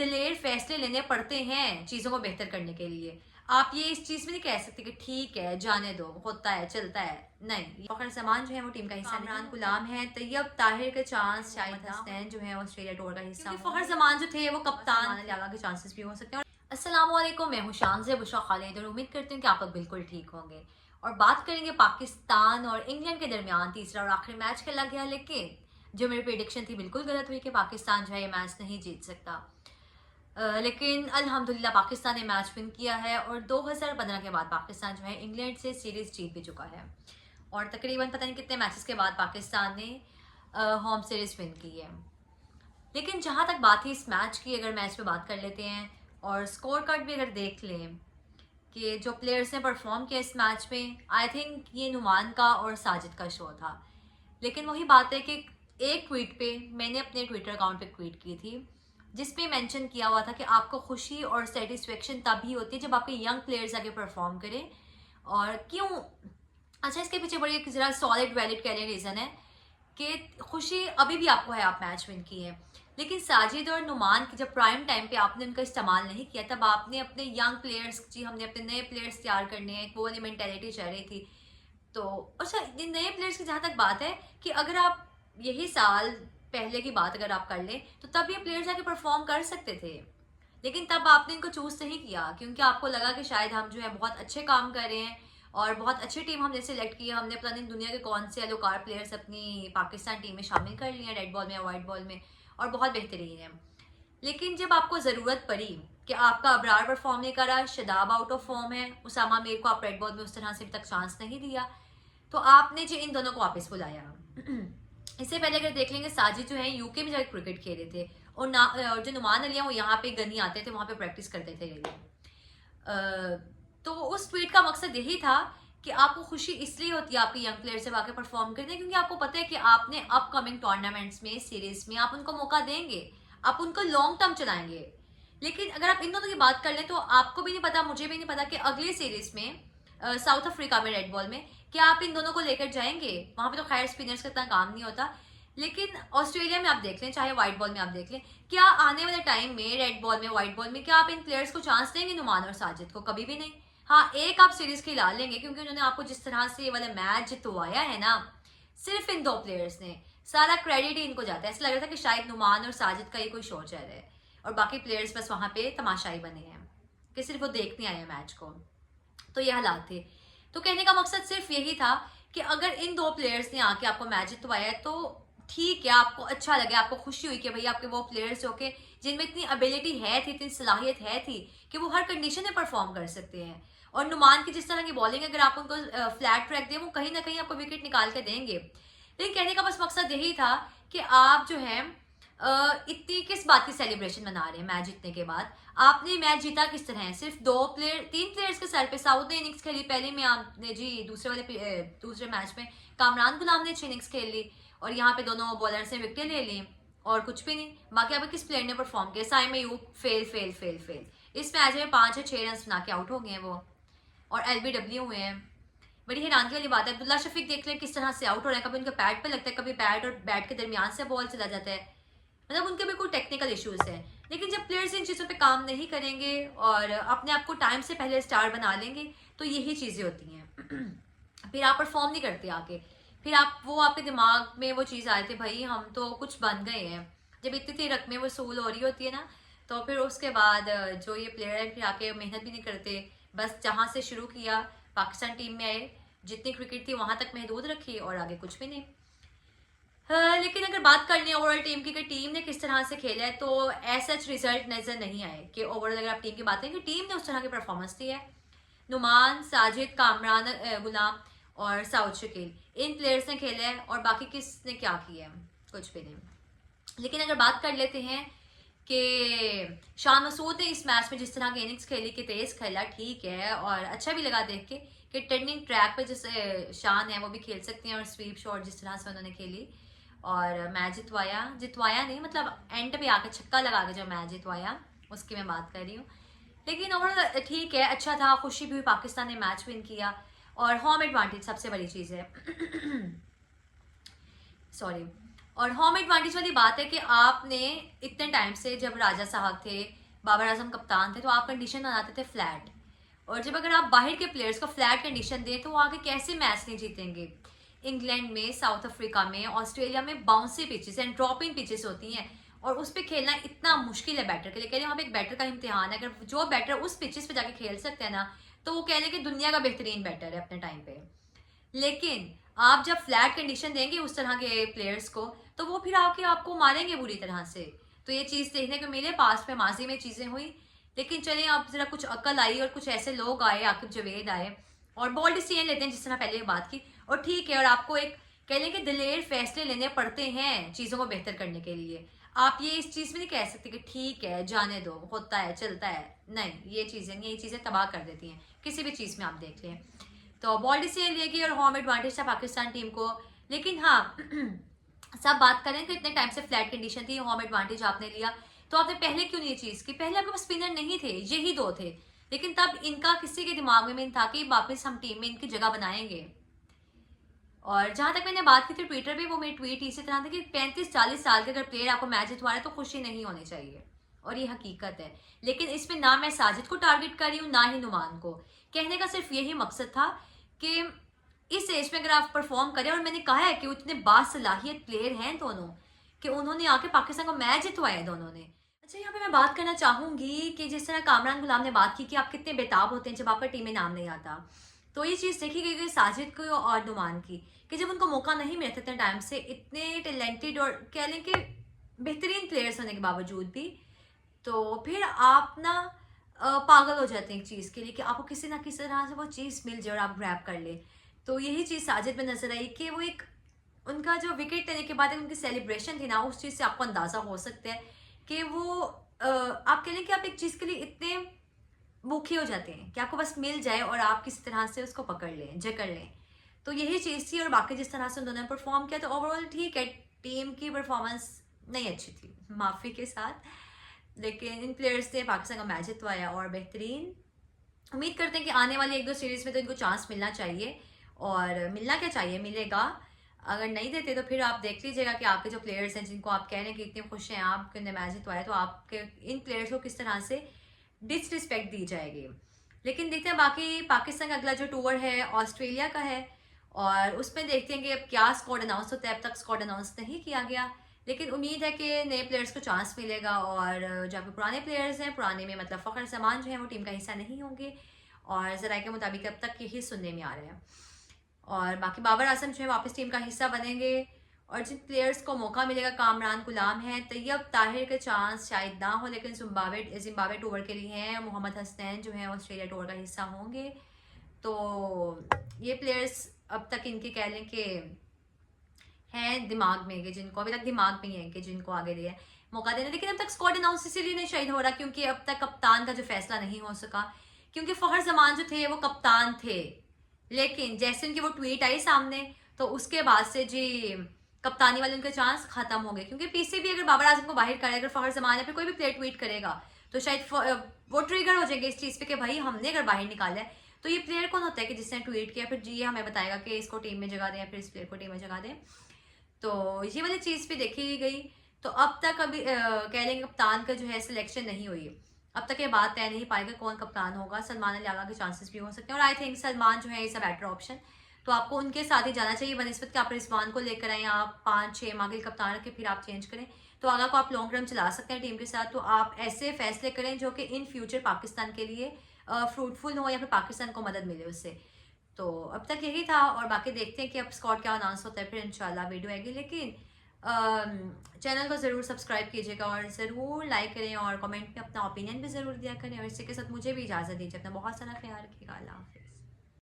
दिलेर फैसले लेने पड़ते हैं चीज़ों को बेहतर करने के लिए। आप ये इस चीज़ में नहीं कह सकते कि ठीक है, जाने दो, होता है, चलता है। नहीं, फ़खर जमान जो है वो टीम का हिस्सा नहीं। कामरान गुलाम है, तैयब ताहिर के चांस, शाहिद हसनैन जो है ऑस्ट्रेलिया टूर का हिस्सा। फ़खर जमान जो थे वो कप्तान लियागा के चांसेस भी हो सकते हैं। अस्सलामुअलैकुम, मैं हूँ शानज़ बुशरा खालिद और उम्मीद करती हूँ कि आप लोग बिल्कुल ठीक होंगे। और बात करेंगे पाकिस्तान और इंग्लैंड के दरमियान तीसरा और आखिरी मैच खेला गया, लेकिन जो मेरी प्रेडिक्शन थी बिल्कुल गलत हुई कि पाकिस्तान जो है ये मैच नहीं जीत सकता। लेकिन अल्हम्दुलिल्लाह पाकिस्तान ने मैच विन किया है और 2015 के बाद पाकिस्तान जो है इंग्लैंड से सीरीज़ जीत भी चुका है और तकरीबन पता नहीं कितने मैचेस के बाद पाकिस्तान ने होम सीरीज़ विन की है। लेकिन जहाँ तक बात थी इस मैच की, अगर मैच पे बात कर लेते हैं और स्कोर कार्ड भी अगर देख लें कि जो प्लेयर्स ने परफॉर्म किया इस मैच में, आई थिंक ये नुमान का और साजिद का शो था। लेकिन वही बात है कि एक ट्वीट पे मैंने अपने ट्विटर अकाउंट पे ट्वीट की थी जिसपे मेंशन किया हुआ था कि आपको खुशी और सेटिस्फेक्शन तभी होती है जब आपके यंग प्लेयर्स आगे परफॉर्म करें। और क्यों? अच्छा, इसके पीछे बड़ी एक ज़रा सॉलिड वैलिड कह रीज़न है कि खुशी अभी भी आपको है, आप मैच विन की है, लेकिन साजिद और नुमान की जब प्राइम टाइम पे आपने उनका इस्तेमाल नहीं किया, तब आपने अपने यंग प्लेयर्स जी, हमने अपने नए प्लेयर्स तैयार करने हैं, वो वाली मेंटेलिटी चल रही थी। तो अच्छा, इन नए प्लेयर्स की जहाँ तक बात है कि अगर आप यही साल पहले की बात अगर आप कर लें तो तब ये प्लेयर्स आके परफॉर्म कर सकते थे, लेकिन तब आपने इनको चूज नहीं किया क्योंकि आपको लगा कि शायद हम जो है बहुत अच्छे काम कर रहे हैं और बहुत अच्छी टीम हमने सिलेक्ट की है। हमने पता नहीं दुनिया के कौन से एलोकार प्लेयर्स अपनी पाकिस्तान टीम में शामिल कर लिए हैं, रेड बॉल में या वाइट बॉल में, और बहुत बेहतरीन है। लेकिन जब आपको ज़रूरत पड़ी कि आपका अबरार परफॉर्म नहीं करा, शदाब आउट ऑफ फॉर्म है, उसामा मीर को आप रेड बॉल में उस तरह से अभी तक चांस नहीं दिया, तो आपने जो इन दोनों को वापस बुलाया। इससे पहले अगर देख लेंगे, साजिद जो है यूके में जाकर क्रिकेट खेले थे और जो नुमान अली है वो यहाँ पे गनी आते थे, वहाँ पे प्रैक्टिस करते थे डेली। तो उस ट्वीट का मकसद यही था कि आपको खुशी इसलिए होती है आपके यंग प्लेयर से वाकई परफॉर्म करते हैं क्योंकि आपको पता है कि आपने अपकमिंग टूर्नामेंट्स में, सीरीज में आप उनको मौका देंगे, आप उनको लॉन्ग टर्म चलाएंगे। लेकिन अगर आप इन दोनों की बात कर लें तो आपको भी नहीं पता, मुझे भी नहीं पता कि अगली सीरीज में साउथ अफ्रीका में रेड बॉल में क्या आप इन दोनों को लेकर जाएंगे। वहां पे तो खैर स्पिनर्स का इतना काम नहीं होता, लेकिन ऑस्ट्रेलिया में आप देख लें, चाहे व्हाइट बॉल में आप देख लें, क्या आने वाले टाइम में रेड बॉल में, व्हाइट बॉल में क्या आप इन प्लेयर्स को चांस देंगे, नुमान और साजिद को? कभी भी नहीं। हाँ, एक आप सीरीज खिला लेंगे क्योंकि उन्होंने आपको जिस तरह से ये वाला मैच जितवाया है ना, सिर्फ इन दो प्लेयर्स ने, सारा क्रेडिट ही इनको जाता है। ऐसा लग रहा था कि शायद नुमान और साजिद का ही कोई शो चल रहा है और बाकी प्लेयर्स बस वहां पे तमाशाई बने हैं कि सिर्फ वो देखने आए हैं मैच को। तो ये हालात थे। तो कहने का मकसद सिर्फ यही था कि अगर इन दो प्लेयर्स ने आके आपको मैच जितवाया है तो ठीक है, आपको अच्छा लगे, आपको खुशी हुई कि भाई आपके वो प्लेयर्स जो कि जिनमें इतनी एबिलिटी है थी, इतनी सलाहियत है थी कि वो हर कंडीशन में परफॉर्म कर सकते हैं। और नुमान की जिस तरह की बॉलिंग, अगर आप उनको फ्लैट ट्रैक दें, वो कहीं ना कहीं आपको विकेट निकाल के देंगे। लेकिन कहने का बस मकसद यही था कि आप जो है इतनी किस बात की सेलिब्रेशन मना रहे हैं मैच जीतने के बाद? आपने मैच जीता किस तरह है? सिर्फ तीन प्लेयर्स के सर पे साउथ ने इनिंग्स खेली पहले में, आपने जी दूसरे मैच में कामरान गुलाम ने 6 इनिंग्स खेल ली और यहाँ पे दोनों बॉलर्स ने विकेटें ले ली और कुछ भी नहीं। बाकी आपके किस प्लेयर ने परफॉर्म किया? Saim Ayub fail fail fail fail. इस मैच में 5 या 6 रन बना के आउट हो गए हैं वो और LBW हुए हैं। बड़ी हैरानी वाली बात है। अब्दुल्ला शफीक देख लें किस तरह से आउट हो रहा है, कभी उनके पैड पे लगता है, कभी पैड और बैट के दरमियान से बॉल चला जाता है। मतलब उनके भी कोई टेक्निकल इश्यूज हैं। लेकिन जब प्लेयर्स इन चीज़ों पे काम नहीं करेंगे और अपने आप को टाइम से पहले स्टार बना लेंगे तो यही चीज़ें होती हैं। फिर आप परफॉर्म नहीं करते आके, फिर आपके दिमाग में वो चीज़ आए थे, भाई हम तो कुछ बन गए हैं। जब इतनी रकमें वसूल हो रही होती है ना, तो फिर उसके बाद जो ये प्लेयर है फिर आके मेहनत भी नहीं करते, बस जहाँ से शुरू किया पाकिस्तान टीम में आए, जितनी क्रिकेट थी वहां तक महदूद रखी और आगे कुछ भी नहीं। लेकिन अगर बात कर लें ओवरऑल टीम की कि टीम ने किस तरह से खेला है, तो ऐसा रिजल्ट नजर नहीं आए कि ओवरऑल अगर आप टीम की बात करें कि टीम ने उस तरह की परफॉर्मेंस दी है। नुमान, साजिद, कामरान गुलाम और साउद शकील, इन प्लेयर्स ने खेला है और बाकी किसने क्या किया है? कुछ भी नहीं। लेकिन अगर बात कर लेते हैं कि शान मसूद ने इस मैच में जिस तरह की इनिंग्स खेली, कि तेज खेला, ठीक है, और अच्छा भी लगा देख के कि टर्निंग ट्रैक पे जैसे शान है वो भी खेल सकते हैं और स्वीप शॉट जिस तरह से उन्होंने खेली और मैच जितवाया नहीं, मतलब एंड पे आके छक्का लगा के जो मैच जितवाया उसकी मैं बात कर रही हूँ। लेकिन ओवरऑल ठीक है, अच्छा था, खुशी भी हुई, पाकिस्तान ने मैच विन किया और होम एडवांटेज सबसे बड़ी चीज़ है। सॉरी। और होम एडवांटेज वाली बात है कि आपने इतने टाइम से, जब राजा साहब थे, बाबर आजम कप्तान थे, तो आप कंडीशन बनाते थे फ्लैट। और जब अगर आप बाहर के प्लेयर्स को फ्लैट कंडीशन दें तो वो आगे कैसे मैच नहीं जीतेंगे। इंग्लैंड में, साउथ अफ्रीका में, ऑस्ट्रेलिया में bouncy pitches and dropping pitches होती हैं, और उस पर खेलना इतना मुश्किल है बैटर के लिए। कह रहे हैं वहाँ पे एक बैटर का इम्तिहान है। अगर जो बैटर उस पिचेस पे जाके खेल सकते हैं ना, तो वो कह रहे हैं कि दुनिया का बेहतरीन बैटर है अपने टाइम पे। लेकिन आप जब फ्लैट कंडीशन देंगे उस तरह के प्लेयर्स को, तो वो फिर आके आपको मारेंगे बुरी तरह से। तो ये चीज़ देखने को मिले, पास में माजी में चीज़ें हुई। लेकिन चलिए अब जरा कुछ अकल आई और कुछ ऐसे लोग आए, आकिब जवेद आए और बोल्ड डिसीजन लेते हैं, जिस तरह पहले बात की। और ठीक है, और आपको एक कह लें कि दिलेर फैसले लेने पड़ते हैं चीज़ों को बेहतर करने के लिए। आप ये इस चीज़ में नहीं कह सकते कि ठीक है जाने दो, होता है चलता है। नहीं, ये चीज़ें नहीं, ये चीज़ें तबाह कर देती हैं किसी भी चीज़ में, आप देख लें। तो बॉल डिसीजन लेगी और होम एडवांटेज था पाकिस्तान टीम को। लेकिन हाँ सब बात करें कि इतने टाइम से फ्लैट कंडीशन थी, होम एडवांटेज आपने लिया, तो आपने पहले क्यों नहीं ये चीज़ की? पहले आपके पास स्पिनर नहीं थे, यही दो थे। लेकिन तब इनका किसी के दिमाग में था कि वापस हम टीम में इनकी जगह बनाएंगे। और जहां तक मैंने बात की थी ट्विटर पे, वो मेरी ट्वीट इसी तरह था कि 35-40 साल के अगर प्लेयर आपको मैच जितवा रहे हैं तो खुशी नहीं होनी चाहिए, और ये हकीकत है। लेकिन इसमें ना मैं साजिद को टारगेट कर रही हूँ, ना ही नुमान को। कहने का सिर्फ यही मकसद था कि इस एज में अगर आप परफॉर्म करें, और मैंने कहा है कि उतने बासलाहियत प्लेयर हैं दोनों कि उन्होंने आके पाकिस्तान को मैच जितवाया दोनों ने। अच्छा, यहाँ पे मैं बात करना चाहूंगी कि जिस तरह कामरान गुलाम ने बात की कि आप कितने बेताब होते हैं जब आपका टीम में नाम नहीं आता, तो ये चीज़ देखी गई साजिद को और नुमान की, कि जब उनको मौका नहीं मिलता इतने टाइम से, इतने टैलेंटेड और कह लें कि बेहतरीन प्लेयर्स होने के बावजूद भी, तो फिर आप ना पागल हो जाते हैं एक चीज़ के लिए कि आपको किसी ना किसी तरह से वो चीज़ मिल जाए और आप ग्रैब कर ले। तो यही चीज़ साजिद में नजर आई कि वो एक, उनका जो विकेट लेने के बाद उनकी सेलिब्रेशन थी ना, उस चीज़ से आपको अंदाज़ा हो सकता है कि वो आप कह लें कि आप एक चीज़ के लिए इतने भूखे हो जाते हैं कि आपको बस मिल जाए और आप किसी तरह से उसको पकड़ लें, जकड़ लें। तो यही चीज़ थी। और बाकी जिस तरह से उन्होंने परफॉर्म किया, तो ओवरऑल ठीक है, टीम की परफॉर्मेंस नहीं अच्छी थी, माफ़ी के साथ। लेकिन इन प्लेयर्स ने पाकिस्तान का मैच जितवाया और बेहतरीन। उम्मीद करते हैं कि आने वाली 1-2 सीरीज़ में तो इनको चांस मिलना चाहिए, और मिलना क्या चाहिए, मिलेगा। अगर नहीं देते तो फिर आप देख लीजिएगा कि आपके जो प्लेयर्स हैं, जिनको आप कह रहे हैं कि इतने खुश हैं आप कि मैच जितवाया, तो आपके इन प्लेयर्स को किस तरह से डिसरिस्पेक्ट दी जाएगी। लेकिन देखते हैं बाकी पाकिस्तान का अगला जो टूर है ऑस्ट्रेलिया का है, और उसमें देखते हैं कि अब क्या स्क्वाड अनाउंस होता है। अब तक स्क्वाड अनाउंस नहीं किया गया, लेकिन उम्मीद है कि नए प्लेयर्स को चांस मिलेगा। और जो आपके पुराने प्लेयर्स हैं, पुराने में मतलब फ़खर जमान जो है वो टीम का हिस्सा नहीं होंगे, और ज़राए के मुताबिक अब तक यही सुनने में आ रहे हैं। और बाकी बाबर आजम जो है वापस टीम का हिस्सा बनेंगे। और जिन प्लेयर्स को मौका मिलेगा, कामरान गुलाम है, तैयब ताहिर के चांस शायद ना हो, लेकिन जिम्बाब्वे टूर के लिए हैं। मोहम्मद हसनैन जो है ऑस्ट्रेलिया टूर का हिस्सा होंगे। तो ये प्लेयर्स अब तक इनके कह लें कि हैं दिमाग में, कि जिनको अभी तक दिमाग में है कि जिनको आगे दिया मौका देना। लेकिन अब तक स्क्वाड अनाउंस इसीलिए नहीं शायद हो रहा क्योंकि अब तक कप्तान का जो फैसला नहीं हो सका, क्योंकि फखर जमान जो थे वो कप्तान थे, लेकिन जैसे उनकी वो ट्वीट आई सामने, तो उसके बाद से जी कप्तानी वाले उनके चांस खत्म हो गए। क्योंकि पीसीबी अगर बाबर आजम को बाहर करे, अगर फखर जमान या फिर कोई भी प्लेयर ट्वीट करेगा, तो शायद वो ट्रिगर हो जाएंगे इस चीज़ पे कि भाई हमने अगर बाहर निकाला है, तो ये प्लेयर कौन होता है कि जिसने ट्वीट किया, फिर जी ये हमें बताएगा कि इसको टीम में जगह दें या फिर इस प्लेयर को टीम में जगह दें। तो ये वाली चीज़ भी देखी गई। तो अब तक अभी कह लेंगे कप्तान का जो है सिलेक्शन नहीं हुई। अब तक ये बात तय नहीं पाएगा कौन कप्तान होगा। सलमान अली आगा के चांसेस भी हो सकते हैं, और आई थिंक सलमान जो है इज़ अ बेटर ऑप्शन। तो आपको उनके साथ ही जाना चाहिए बनस्बत कि आप रिजवान को लेकर आए, आप 5-6 माह के कप्तान रखें, फिर आप चेंज करें। तो आगा को आप लॉन्ग टर्म चला सकते हैं टीम के साथ। तो आप ऐसे फैसले करें जो कि इन फ्यूचर पाकिस्तान के लिए फ्रूटफुल हो, या फिर पाकिस्तान को मदद मिले उससे। तो अब तक यही था, और बाकी देखते हैं कि अब स्क्वाड क्या अनाउंस होता है, फिर इंशाल्लाह वीडियो आएगी। लेकिन चैनल को ज़रूर सब्सक्राइब कीजिएगा, और ज़रूर लाइक करें, और कमेंट में अपना ओपिनियन भी ज़रूर दिया करें। और इसी के साथ मुझे भी इजाज़त दीजिए। अपना बहुत सारा ख्याल रखिएगा। अल्लाह हाफिज़।